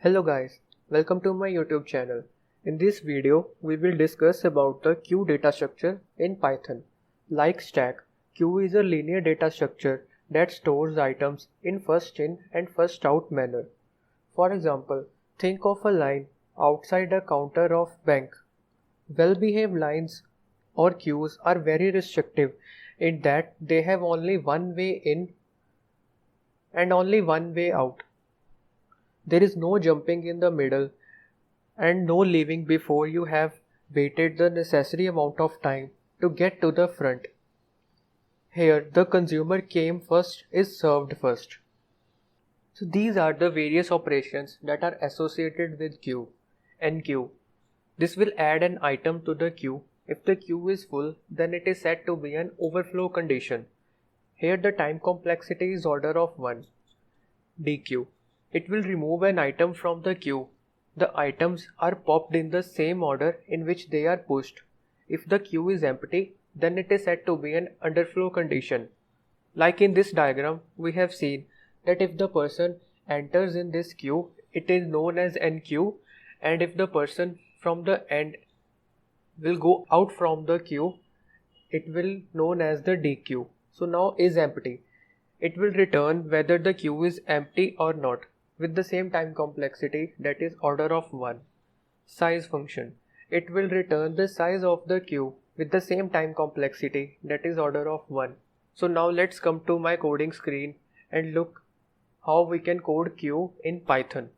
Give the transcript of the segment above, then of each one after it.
Hello guys, welcome to my YouTube channel. In this video, we will discuss about the queue data structure in Python. Like stack, queue is a linear data structure that stores items in first in and first out manner. For example, think of a line outside a counter of bank. Well-behaved lines or queues are very restrictive in that they have only one way in and only one way out. There is no jumping in the middle and no leaving before you have waited the necessary amount of time to get to the front. Here, the consumer came first is served first. So these are the various operations that are associated with queue. Enqueue. This will add an item to the queue. If the queue is full, then it is said to be an overflow condition. Here the time complexity is order of 1. Dequeue. It will remove an item from the queue. The items are popped in the same order in which they are pushed. If the queue is empty, then it is said to be an underflow condition. Like in this diagram, we have seen that if the person enters in this queue, it is known as enqueue, and if the person from the end will go out from the queue, it will known as the dequeue. So now is empty. It will return whether the queue is empty or not with the same time complexity, that is order of 1. Size function. It will return the size of the queue with the same time complexity, that is order of 1. So now let's come to my coding screen and look how we can code queue in Python.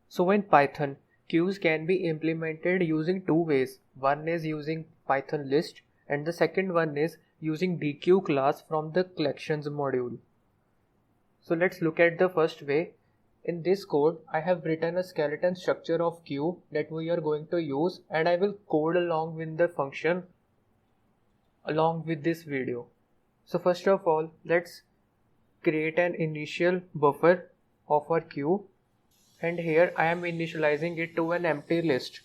So in Python, queues can be implemented using two ways. One is using Python list and the second one is using dequeue class from the collections module. So let's look at the first way. In this code, I have written a skeleton structure of queue that we are going to use, and I will code along with the function along with this video. So first of all, let's create an initial buffer of our queue, and here I am initializing it to an empty list.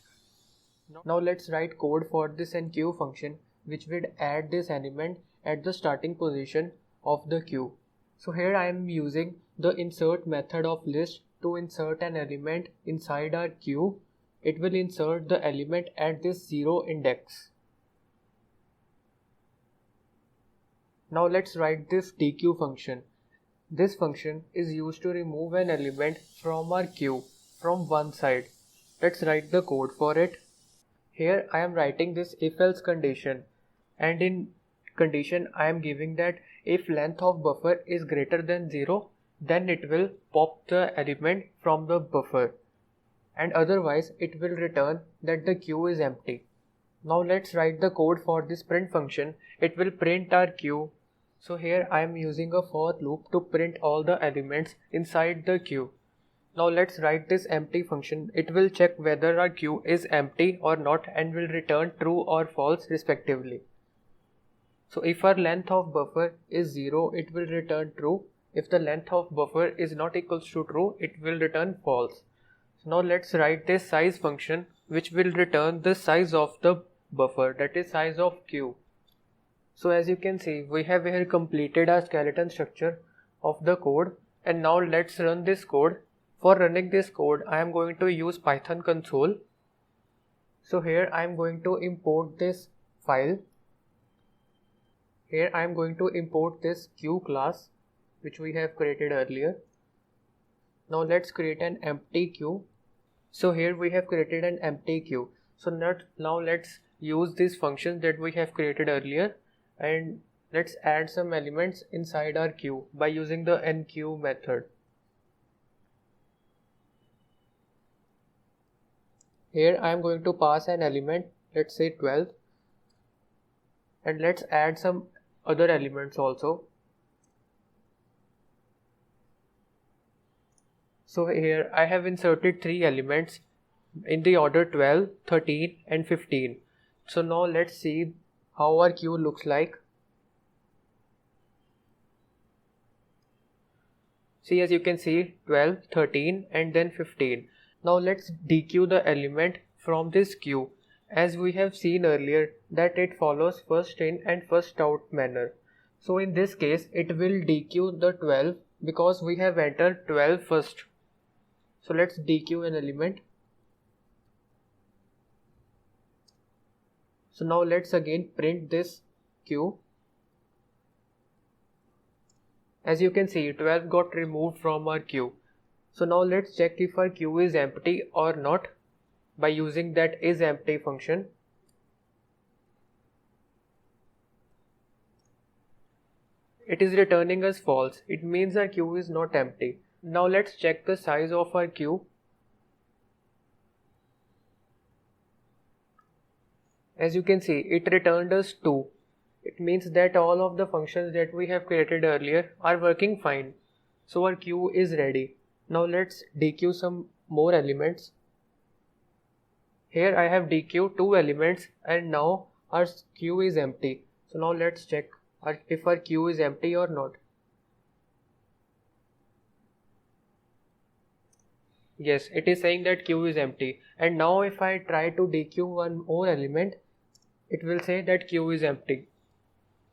Now let's write code for this enqueue function which would add this element at the starting position of the queue. So here I am using the insert method of list to insert an element inside our queue. It will insert the element at this 0 index. Now let's write this dequeue function. This function is used to remove an element from our queue from one side. Let's write the code for it. Here I am writing this if-else condition, and in condition I am giving that if length of buffer is greater than 0, then it will pop the element from the buffer, and otherwise it will return that the queue is empty. Now let's write the code for this print function. It will print our queue. So here I am using a for loop to print all the elements inside the queue. Now let's write this empty function. It will check whether our queue is empty or not and will return true or false respectively. So if our length of buffer is 0, it will return true. If the length of buffer is not equals to true, it will return false. So now let's write this size function which will return the size of the buffer, that is size of queue. So as you can see, we have here completed our skeleton structure of the code, and now let's run this code. For running this code, I am going to use Python console. So here I am going to import this file. Here I am going to import this queue class which we have created earlier. Now let's create an empty queue. So here we have created an empty queue. So now let's use these functions that we have created earlier, and let's add some elements inside our queue by using the enqueue method. Here I am going to pass an element, let's say 12, and let's add some other elements also. So here I have inserted 3 elements in the order 12, 13 and 15. So now let's see how our queue looks like. See, as you can see, 12, 13 and then 15. Now let's dequeue the element from this queue. As we have seen earlier that it follows first in and first out manner. So in this case it will dequeue the 12 because we have entered 12 first. So let's dequeue an element. So now let's again print this queue. As you can see, 12 got removed from our queue. So now let's check if our queue is empty or not by using that isEmpty function. It is returning us false. It means our queue is not empty. Now let's check the size of our queue. As you can see, it returned us 2. It means that all of the functions that we have created earlier are working fine. So our queue is ready. Now let's dequeue some more elements. Here I have dequeued 2 elements and now our queue is empty. So now let's check if our queue is empty or not. Yes, it is saying that queue is empty. And now if I try to dequeue one more element, it will say that queue is empty.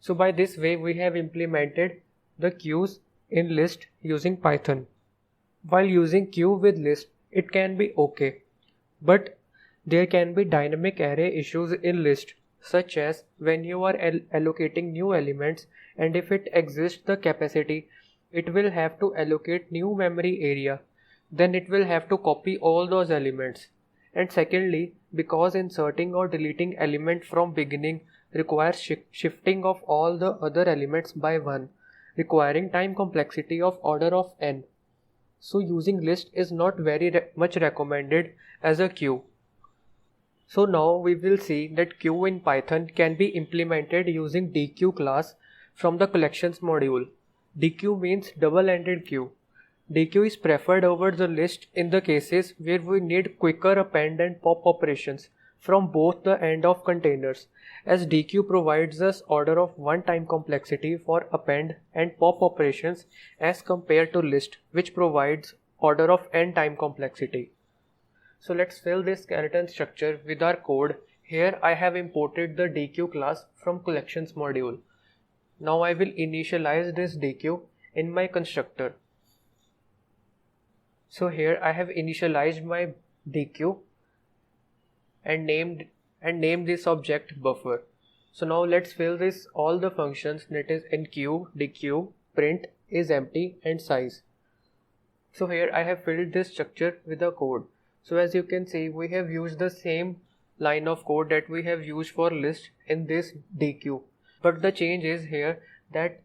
So by this way we have implemented the queues in list using Python. While using queue with list, it can be okay, but there can be dynamic array issues in list, such as when you are allocating new elements, and if it exists the capacity, it will have to allocate new memory area. Then it will have to copy all those elements. And secondly, because inserting or deleting element from beginning requires shifting of all the other elements by 1, requiring time complexity of order of n. So using list is not very much recommended as a queue. So now we will see that queue in Python can be implemented using dequeue class from the collections module. Dequeue means double-ended queue. Dequeue is preferred over the list in the cases where we need quicker append and pop operations from both the end of containers, as dequeue provides us order of 1 time complexity for append and pop operations as compared to list, which provides order of n time complexity. So let's fill this skeleton structure with our code. Here I have imported the dequeue class from collections module. Now I will initialize this dequeue in my constructor. So here I have initialized my dequeue and named this object buffer. So now let's fill this all the functions, that is enqueue, dequeue, print, isEmpty and size. So here I have filled this structure with a code. So as you can see, we have used the same line of code that we have used for list in this dequeue. But the change is here that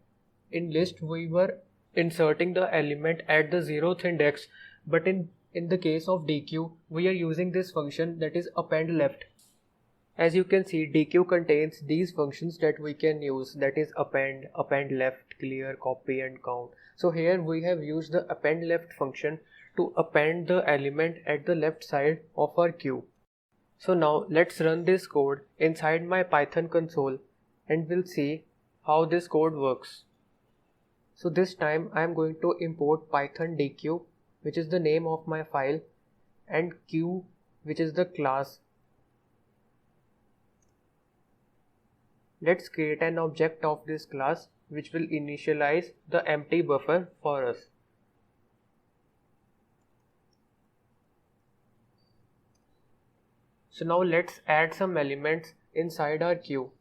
in list we were inserting the element at the 0th index, but in the case of dequeue we are using this function, that is append left. As you can see, dequeue contains these functions that we can use, that is append, append left, clear, copy and count. So here we have used the append left function to append the element at the left side of our queue. So now let's run this code inside my Python console and we'll see how this code works. So this time I am going to import python dequeue, which is the name of my file, and queue, which is the class. Let's create an object of this class which will initialize the empty buffer for us. So now let's add some elements inside our queue.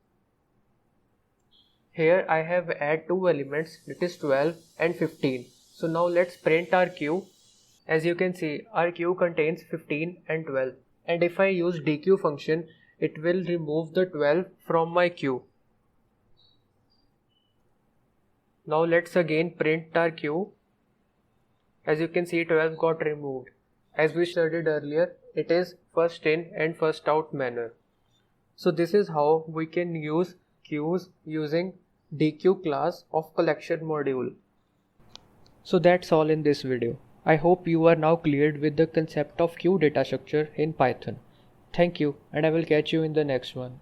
Here I have add 2 elements, that is 12 and 15. So now let's print our queue. As you can see, our queue contains 15 and 12. And if I use dequeue function, it will remove the 12 from my queue. Now let's again print our queue. As you can see, 12 got removed. As we studied earlier, it is first in and first out manner. So this is how we can use queues using dequeue class of collection module. So that's all in this video. I hope you are now cleared with the concept of queue data structure in Python. Thank you, and I will catch you in the next one.